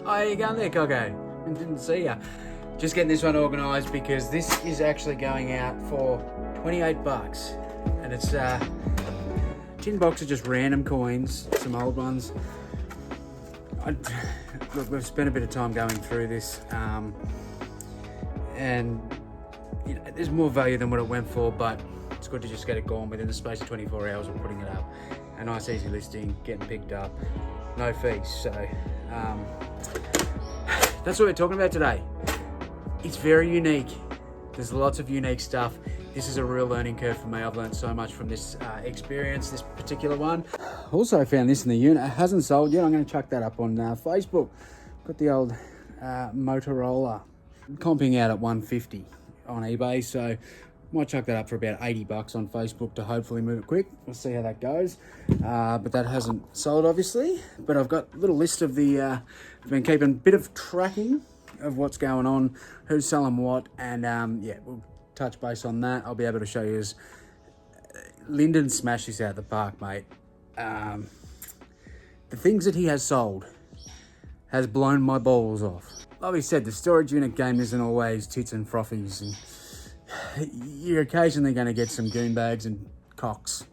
How you going there, Coco? Didn't see ya. Just getting this one organised because this is actually going out for 28 bucks. And it's a tin box of just random coins, some old ones. Look, we've spent a bit of time going through this, and you know, there's more value than what it went for, but it's good to just get it gone within the space of 24 hours of putting it up. A nice easy listing, getting picked up, no fees. So that's what we're talking about today. It's very unique. There's lots of unique stuff. This is a real learning curve for me. I've learned so much from this experience, this particular one. Also found this in the unit. It hasn't sold yet. I'm going to chuck that up on Facebook. Got the old Motorola comping out at 150 on eBay. So might chuck that up for about 80 bucks on Facebook to hopefully move it quick. We'll see how that goes. But that hasn't sold, obviously. But I've got a little list of the... I've been keeping a bit of tracking of what's going on, who's selling what, and yeah, we'll touch base on that. I'll be able to show you as Lyndon smashed this out of the park, mate. The things that he has sold has blown my balls off. Like we said, the storage unit game isn't always tits and frothies, and you're occasionally going to get some goon bags and cocks.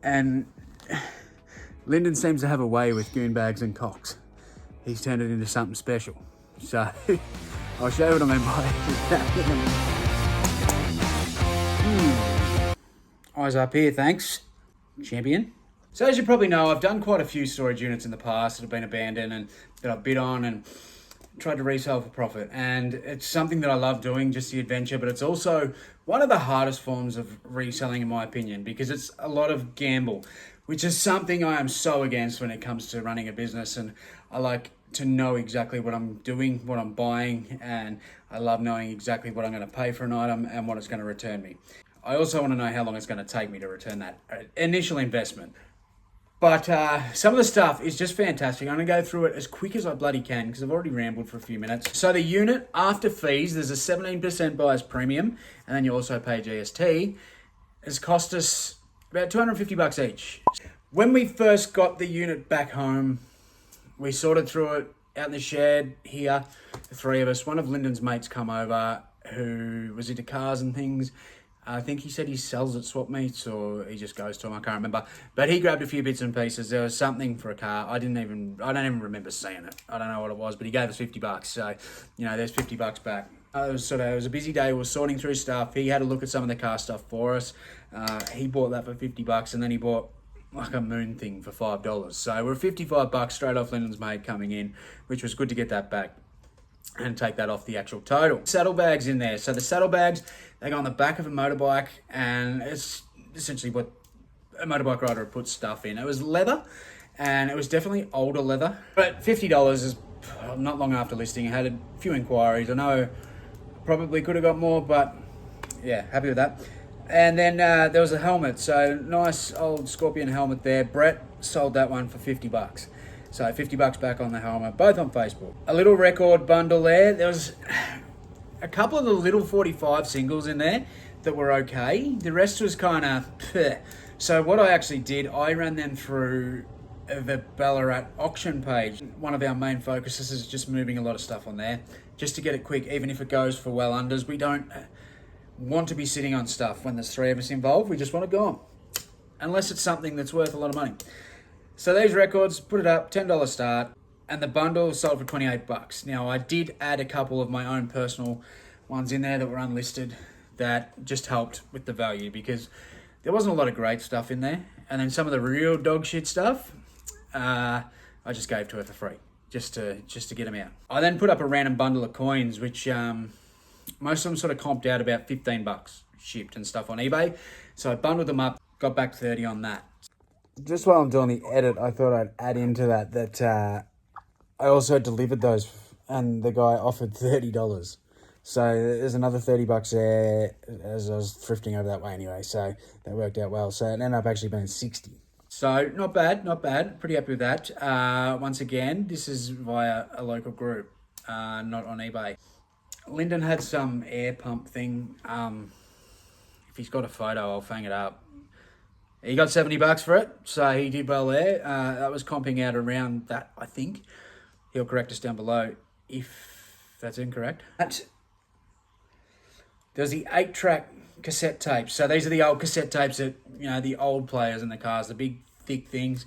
And Lyndon seems to have a way with goon bags and cocks. He's turned it into something special. So I'll show you what I mean by that. Eyes up here, thanks, champion. So as you probably know, I've done quite a few storage units in the past that have been abandoned and that I've bid on and tried to resell for profit. And it's something that I love doing, just the adventure, but it's also one of the hardest forms of reselling in my opinion, because it's a lot of gamble, which is something I am so against when it comes to running a business. And I like to know exactly what I'm doing, what I'm buying, and I love knowing exactly what I'm going to pay for an item and what it's going to return me. I also want to know how long it's going to take me to return that initial investment. But some of the stuff is just fantastic. I'm going to go through it as quick as I bloody can because I've already rambled for a few minutes. So the unit, after fees, there's a 17% buyer's premium, and then you also pay GST. It's cost us about 250 bucks each. When we first got the unit back home, we sorted through it out in the shed here, the three of us. One of Lyndon's mates come over who was into cars and things. I think he said he sells at swap meets or he just goes to them, I can't remember. But he grabbed a few bits and pieces. There was something for a car. I don't even remember seeing it. I don't know what it was, but he gave us 50 bucks. So, you know, there's 50 bucks back. It was a busy day. We were sorting through stuff. He had a look at some of the car stuff for us. He bought that for 50 bucks and then he bought like a moon thing for $5. So we're 55 bucks straight off Lyndon's mate coming in, which was good to get that back and take that off the actual total. Saddlebags in there. So the saddlebags, they go on the back of a motorbike and it's essentially what a motorbike rider would put stuff in. It was leather and it was definitely older leather, but $50 is not long after listing. I had a few inquiries. I know probably could have got more, but yeah, happy with that. And then there was a helmet. So nice old Scorpion helmet there. Brett sold that one for 50 bucks. So 50 bucks back on the helmet, both on Facebook. A little record bundle there. There was a couple of the little 45 singles in there that were okay. The rest was kind of So what I actually did, I ran them through the Ballarat auction page. One of our main focuses is just moving a lot of stuff on there, just to get it quick, even if it goes for well unders. We don't want to be sitting on stuff when there's three of us involved. We just want to go on, unless it's something that's worth a lot of money. So these records, put it up, $10 start, and the bundle sold for 28 bucks. Now, I did add a couple of my own personal ones in there that were unlisted that just helped with the value because there wasn't a lot of great stuff in there. And then some of the real dog shit stuff, I just gave to her for free, just to get them out. I then put up a random bundle of coins, which most of them sort of comped out about 15 bucks shipped and stuff on eBay. So I bundled them up, got back 30 on that. Just while I'm doing the edit, I thought I'd add into that I also delivered those and the guy offered $30. So there's another 30 bucks there as I was thrifting over that way anyway. So that worked out well. So it ended up actually being 60. So not bad. Pretty happy with that. Once again, this is via a local group, not on eBay. Lyndon had some air pump thing. If he's got a photo, I'll fang it up. He got 70 bucks for it, so he did well there. That was comping out around that, I think. He'll correct us down below if that's incorrect. But there's the 8-track cassette tapes. So these are the old cassette tapes that, you know, the old players in the cars, the big, thick things.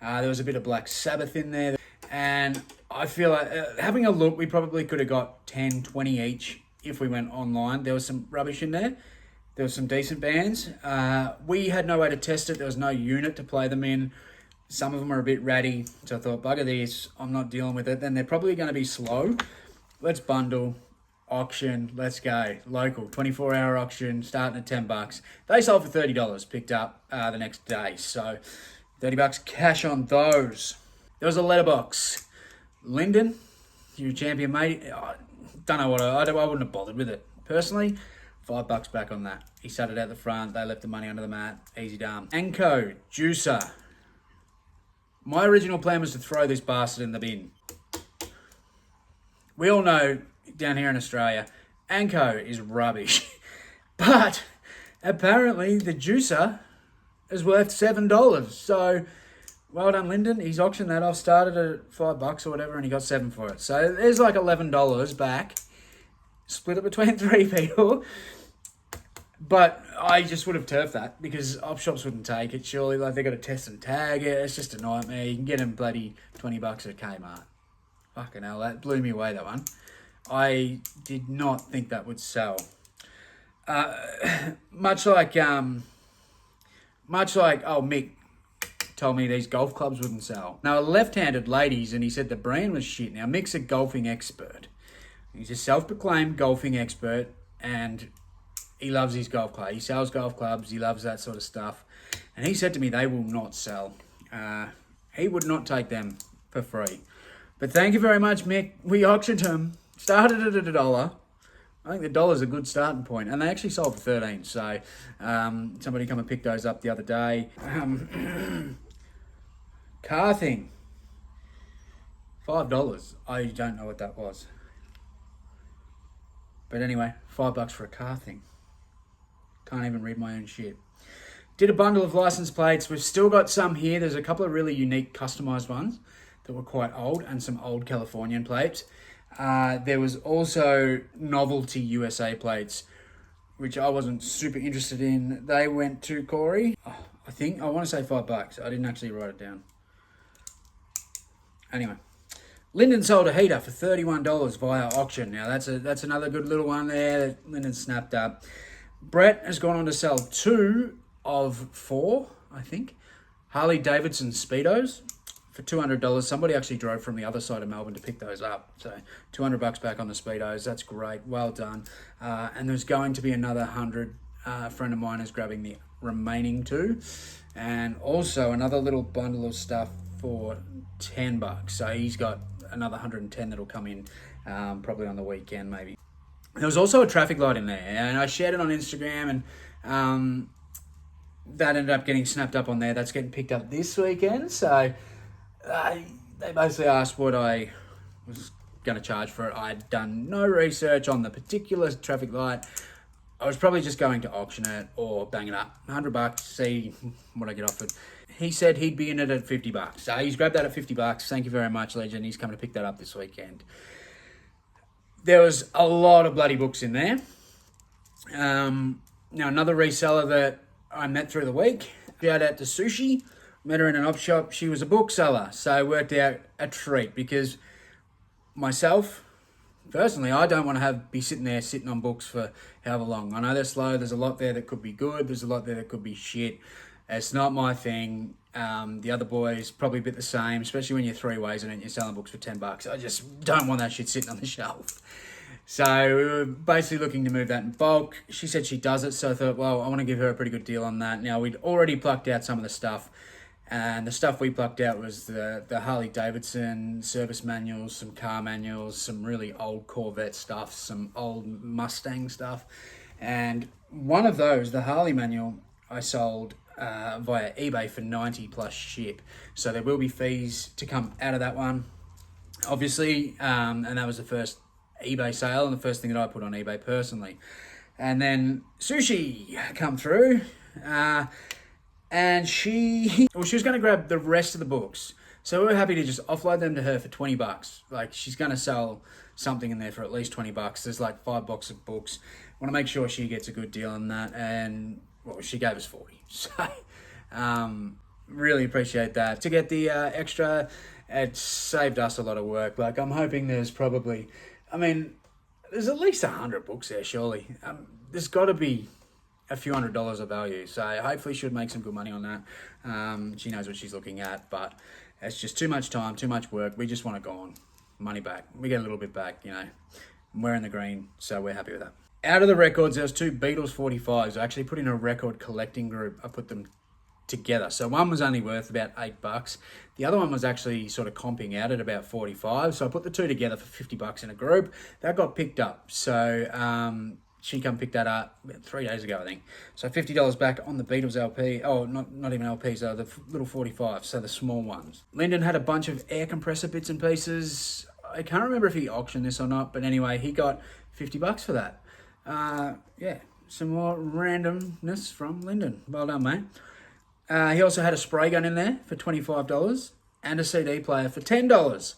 There was a bit of Black Sabbath in there. And I feel like having a look, we probably could have got 10, 20 each if we went online. There was some rubbish in there. There was some decent bands. We had no way to test it. There was no unit to play them in. Some of them are a bit ratty. So I thought, bugger this, I'm not dealing with it. Then they're probably going to be slow. Let's bundle, auction, let's go. Local, 24-hour auction, starting at $10. They sold for $30, picked up the next day. So $30 cash on those. There was a letterbox. Lyndon, your champion mate, I don't know what I wouldn't have bothered with it. Personally, $5 back on that. He sat it out the front. They left the money under the mat. Easy done. Anko Juicer. My original plan was to throw this bastard in the bin. We all know down here in Australia, Anko is rubbish. But apparently the juicer is worth $7. So well done, Lyndon. He's auctioned that off, started at $5 or whatever, and he got $7 for it. So there's like $11 back. Split it between 3 people. But I just would have turfed that because op shops wouldn't take it, surely. Like, they've got to test and tag it. It's just a nightmare. You can get them bloody $20 at Kmart. Fucking hell, that blew me away, that one. I did not think that would sell. Much like Mick told me these golf clubs wouldn't sell. Now, left-handed ladies, and he said the brand was shit. Now, Mick's a golfing expert. He's a self-proclaimed golfing expert, and he loves his golf club. He sells golf clubs. He loves that sort of stuff. And he said to me they will not sell. He would not take them for free. But thank you very much, Mick. We auctioned them. Started at $1. I think the $1's a good starting point. And they actually sold for 13. So somebody come and picked those up the other day. Car thing. $5. I don't know what that was. But anyway, $5 for a car thing. Can't even read my own shit. Did a bundle of license plates. We've still got some here. There's a couple of really unique customized ones that were quite old, and some old Californian plates. There was also novelty USA plates, which I wasn't super interested in. They went to Corey. I want to say $5. I didn't actually write it down. Anyway, Lyndon sold a heater for $31 via auction. Now that's another good little one there that Lyndon snapped up. Brett has gone on to sell 2 of 4, I think, Harley Davidson Speedos for $200. Somebody actually drove from the other side of Melbourne to pick those up. So $200 back on the Speedos. That's great. Well done. And there's going to be another 100. A friend of mine is grabbing the remaining 2. And also another little bundle of stuff for $10. So he's got another 110 that'll come in probably on the weekend maybe. There was also a traffic light in there, and I shared it on Instagram, and that ended up getting snapped up on there. That's getting picked up this weekend. So they basically asked what I was going to charge for it. I'd done no research on the particular traffic light. I was probably just going to auction it or bang it up. $100, see what I get offered. He said he'd be in it at $50. So he's grabbed that at $50. Thank you very much, Legend. He's coming to pick that up this weekend. There was a lot of bloody books in there. Now, another reseller that I met through the week, shout out to Sushi. Met her in an op shop. She was a bookseller, so it worked out a treat because myself, personally, I don't want to be sitting on books for however long. I know they're slow. There's a lot there that could be good. There's a lot there that could be shit. It's not my thing. The other boys probably a bit the same, especially when you're 3 ways in it and you're selling books for $10. I just don't want that shit sitting on the shelf. So we were basically looking to move that in bulk. She said she does it, so I thought, well, I want to give her a pretty good deal on that. Now, we'd already plucked out some of the stuff, and the stuff we plucked out was the Harley Davidson service manuals, some car manuals, some really old Corvette stuff, some old Mustang stuff. And one of those, the Harley manual, I sold via eBay for $90 plus ship. So there will be fees to come out of that one, obviously. And that was the first eBay sale and the first thing that I put on eBay personally. And then Sushi come through. And she was going to grab the rest of the books. So we were happy to just offload them to her for $20. Like, she's going to sell something in there for at least $20. There's like 5 boxes of books. Want to make sure she gets a good deal on that. And, well, she gave us 40. So, really appreciate that. To get the extra, it saved us a lot of work. Like, I'm hoping there's probably, there's at least 100 books there, surely. There's got to be a few $100s of value. So hopefully she'll make some good money on that. She knows what she's looking at, but it's just too much time, too much work. We just want to go on. Money back. We get a little bit back, We're in the green, so we're happy with that. Out of the records, there was 2 Beatles 45s. I actually put in a record collecting group. I put them together. So one was only worth about $8. The other one was actually sort of comping out at about 45. So I put the 2 together for $50 in a group. That got picked up. So she come pick that up about 3 days ago, I think. So $50 back on the Beatles LP. Oh, not even LPs, though, the little 45s, so the small ones. Lyndon had a bunch of air compressor bits and pieces. I can't remember if he auctioned this or not, but anyway, he got $50 for that. Yeah, some more randomness from Lyndon. Well done, mate. He also had a spray gun in there for $25 and a CD player for $10.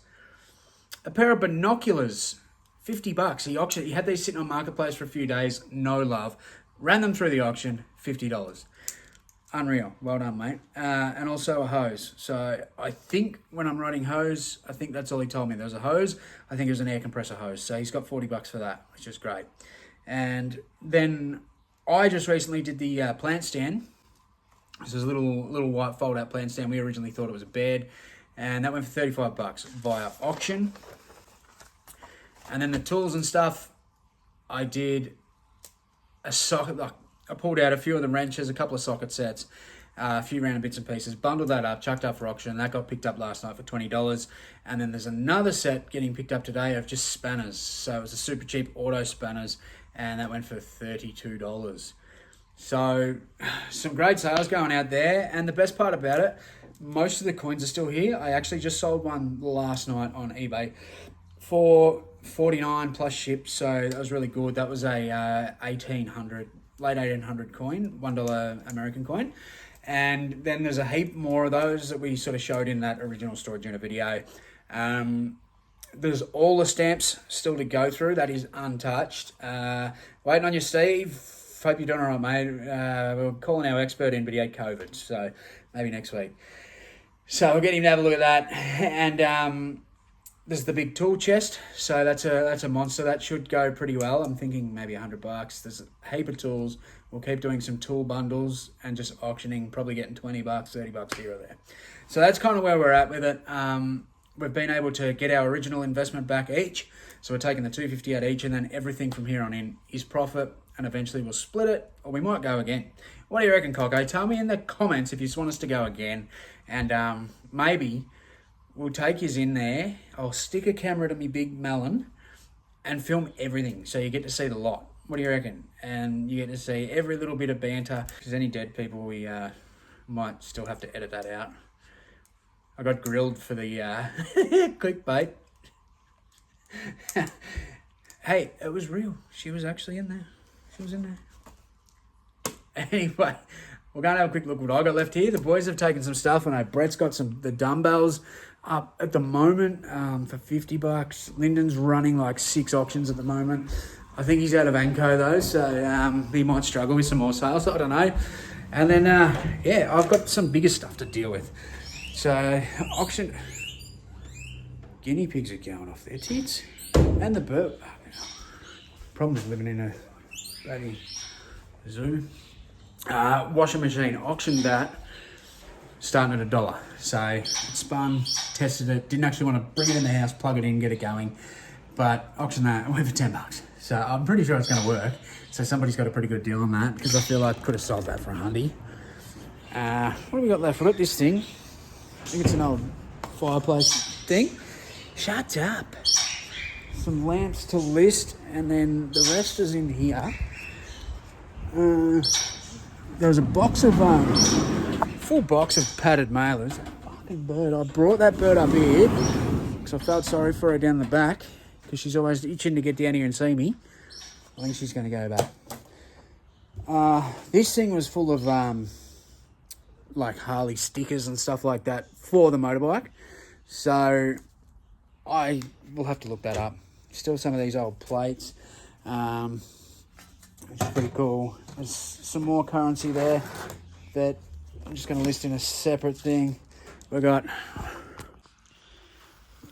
A pair of binoculars, $50. He had these sitting on Marketplace for a few days, no love. Ran them through the auction, $50. Unreal. Well done, mate. And also a hose. So I think when I'm writing hose, I think that's all he told me. There was a hose. I think it was an air compressor hose. So he's got $40 for that, which is great. And then I just recently did the plant stand. This is a little white fold-out plant stand. We originally thought it was a bed. And that went for $35 via auction. And then the tools and stuff, I did a socket. I pulled out a few of the wrenches, a couple of socket sets, a few random bits and pieces, bundled that up, chucked up for auction, and that got picked up last night for $20. And then there's another set getting picked up today of just spanners. So it was a super cheap auto spanners, and that went for $32. So some great sales going out there. And the best part about it, most of the coins are still here. I actually just sold one last night on eBay for $49 plus ship, so that was really good. That was a late 1800 coin, $1 American coin. And then there's a heap more of those that we sort of showed in that original storage unit video. There's all the stamps still to go through. That is untouched. Waiting on you, Steve. Hope you're doing all right, mate. We're calling our expert in, but he had COVID, so maybe next week. So we'll get him to have a look at that. And there's the big tool chest. So that's a monster. That should go pretty well. I'm thinking maybe $100. There's a heap of tools. We'll keep doing some tool bundles and just auctioning, probably getting $20, $30 here or there. So that's kind of where we're at with it. We've been able to get our original investment back each. So we're taking the $250 out each, and then everything from here on in is profit, and eventually we'll split it, or we might go again. What do you reckon, Coco? Tell me in the comments if you just want us to go again, and maybe we'll take yous in there. I'll stick a camera to me big melon and film everything, so you get to see the lot. What do you reckon? And you get to see every little bit of banter. If there's any dead people, we might still have to edit that out. I got grilled for the clickbait. Hey, it was real. She was actually in there. She was in there. Anyway, we're going to have a quick look at what I got left here. The boys have taken some stuff. I know Brett's got the dumbbells up at the moment for $50. Lyndon's running like 6 auctions at the moment. I think he's out of Anco though, so he might struggle with some more sales. I don't know. And then, yeah, I've got some bigger stuff to deal with. So, auction. Guinea pigs are going off their tits. And the bird. Problem with living in a bloody zoo. Washing machine. Auctioned that. Starting at $1. So, it spun, tested it. Didn't actually want to bring it in the house, plug it in, get it going. But auctioned that. It went for $10. So, I'm pretty sure it's going to work. So, somebody's got a pretty good deal on that. Because I feel like I could have sold that for $100. What have we got left? We've got this thing. I think it's an old fireplace thing. Shut up. Some lamps to list, and then the rest is in here. There was a box of, full box of padded mailers. That fucking bird. I brought that bird up here because I felt sorry for her down the back because she's always itching to get down here and see me. I think she's going to go back. This thing was full of like Harley stickers and stuff like that for the motorbike. So I will have to look that up. Still some of these old plates, which is pretty cool. There's some more currency there that I'm just going to list in a separate thing. We've got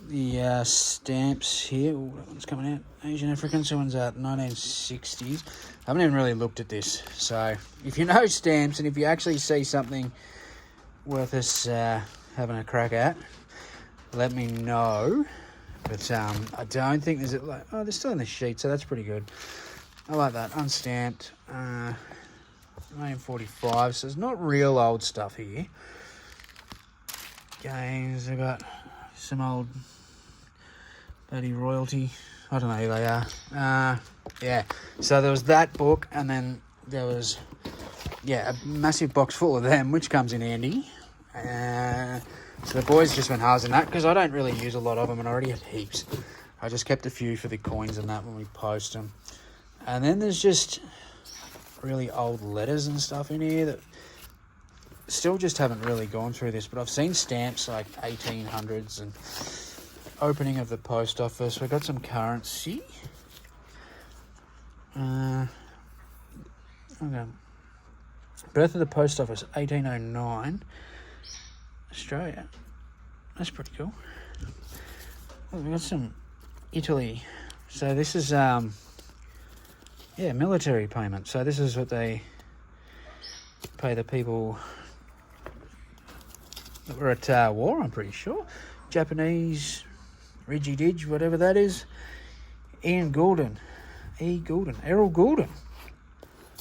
the stamps here. Ooh, that one's coming out. Asian African. So one's out 1960s. I haven't even really looked at this. So if you know stamps and if you actually see something worth us having a crack at, let me know. But I don't think there's like, oh, they're still in the sheet, so that's pretty good. I like that. Unstamped. 1945. So it's not real old stuff here. Games. I've got some old bloody royalty. I don't know who they are. Yeah. So there was that book, and then there was, yeah, a massive box full of them, which comes in handy. So the boys just went halves in that because I don't really use a lot of them, and I already had heaps. I just kept a few for the coins and that when we post them. And then there's just really old letters and stuff in here that still just haven't really gone through this, but I've seen stamps like 1800s and opening of the post office. We've got some currency. Okay. Birth of the post office, 1809. Australia. That's pretty cool. Oh, we've got some Italy. So this is, military payment. So this is what they pay the people that were at war, I'm pretty sure. Japanese, Ridgy Didge, whatever that is. Errol Goulden.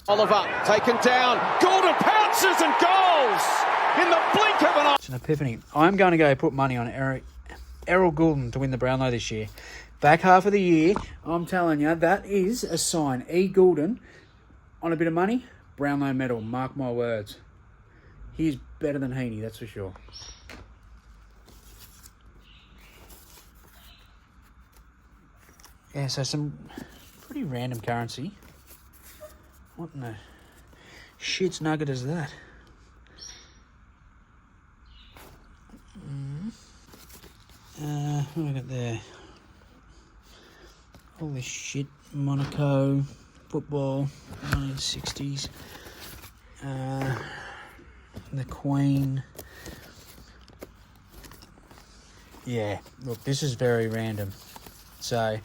Oliver taken down. Goulden pounces and goals in the blink of an eye. It's an epiphany. I'm going to go put money on Errol Goulden to win the Brownlow this year. Back half of the year, I'm telling you, that is a sign. E. Goulden, on a bit of money, Brownlow medal. Mark my words. He's better than Heaney, that's for sure. Yeah, so some pretty random currency. What in the shit's nugget is that? What have we got there? All this shit. Monaco, football, 1960s. The Queen. Yeah, look, this is very random. So,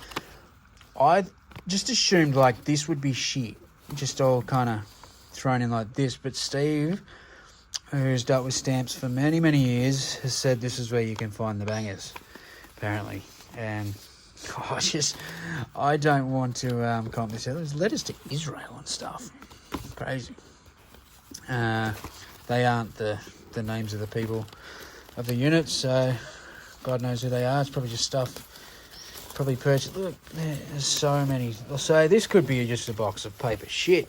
I just assumed like this would be shit. Just all kind of thrown in like this. But Steve, who's dealt with stamps for many, many years, has said this is where you can find the bangers, apparently. And I don't want to comment this out. There's letters to Israel and stuff. Crazy. They aren't the names of the people of the units, so God knows who they are. It's probably just stuff probably purchased. Look, there's so many. So this could be just a box of paper shit,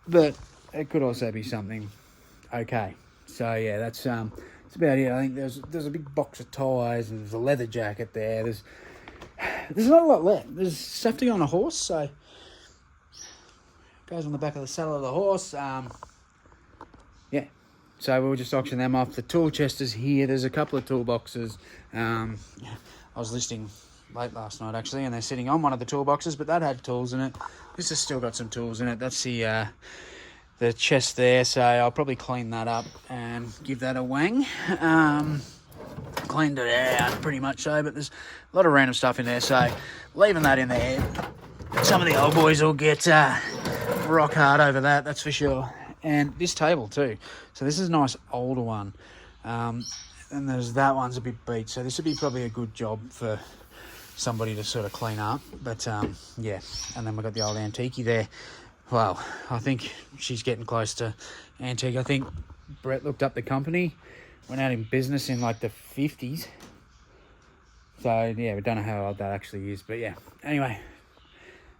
but it could also be something okay. So yeah, that's about it. I think there's a big box of ties and there's a leather jacket there. There's not a lot left. There's stuff to go on a horse, so it goes on the back of the saddle of the horse. Yeah. So we'll just auction them off. The tool chest is here. There's a couple of toolboxes. I was listing late last night actually, and they're sitting on one of the toolboxes, but that had tools in it. This has still got some tools in it. That's the chest there, so I'll probably clean that up and give that a wang. Cleaned it out pretty much so, but there's a lot of random stuff in there, so leaving that in there. Some of the old boys will get rock hard over that, that's for sure. And this table too. So this is a nice older one. And there's that one's a bit beat, so this would be probably a good job for somebody to sort of clean up. But yeah, and then we've got the old antique there. Well, I think she's getting close to antique. I think Brett looked up the company, went out in business in like the 50s. So yeah, we don't know how old that actually is, but yeah. Anyway,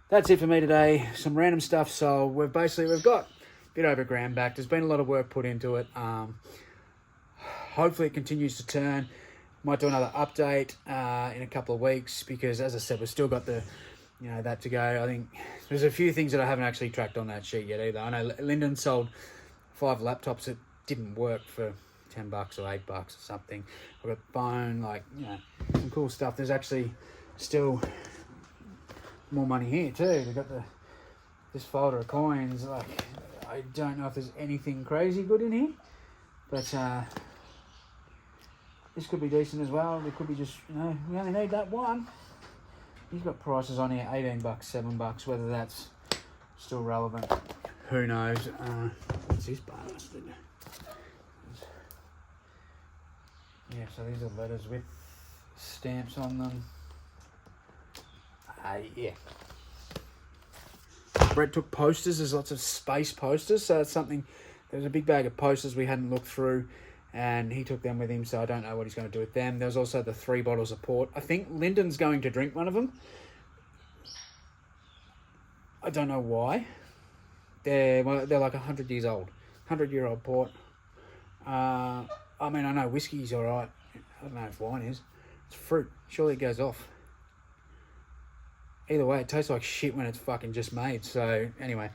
that's it for me today. Some random stuff sold. We've got a bit over $1,000 back. There's been a lot of work put into it. Hopefully it continues to turn. Might do another update in a couple of weeks because, as I said, we've still got that to go. I think there's a few things that I haven't actually tracked on that sheet yet either. I know Lyndon sold 5 laptops at didn't work for $10 or $8 or something. I've got a phone, like, you know, some cool stuff. There's actually still more money here too. We've got this folder of coins. Like, I don't know if there's anything crazy good in here, but this could be decent as well. It could be just, you know, we only need that one. He's got prices on here, $18, $7. Whether that's still relevant, who knows. What's this bastard? Yeah, so these are letters with stamps on them. Yeah. Brett took posters. There's lots of space posters, so it's something. There was a big bag of posters we hadn't looked through, and he took them with him, so I don't know what he's going to do with them. There's also the 3 bottles of port. I think Lyndon's going to drink one of them. I don't know why. They're like 100 years old. 100-year-old port. I mean, I know whiskey's all right. I don't know if wine is. It's fruit. Surely it goes off. Either way, it tastes like shit when it's fucking just made. So, anyway,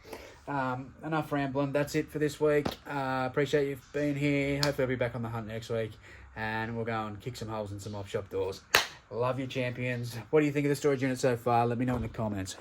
enough rambling. That's it for this week. Appreciate you being here. Hopefully I'll be back on the hunt next week. And we'll go and kick some holes in some op shop doors. Love you, champions. What do you think of the storage unit so far? Let me know in the comments.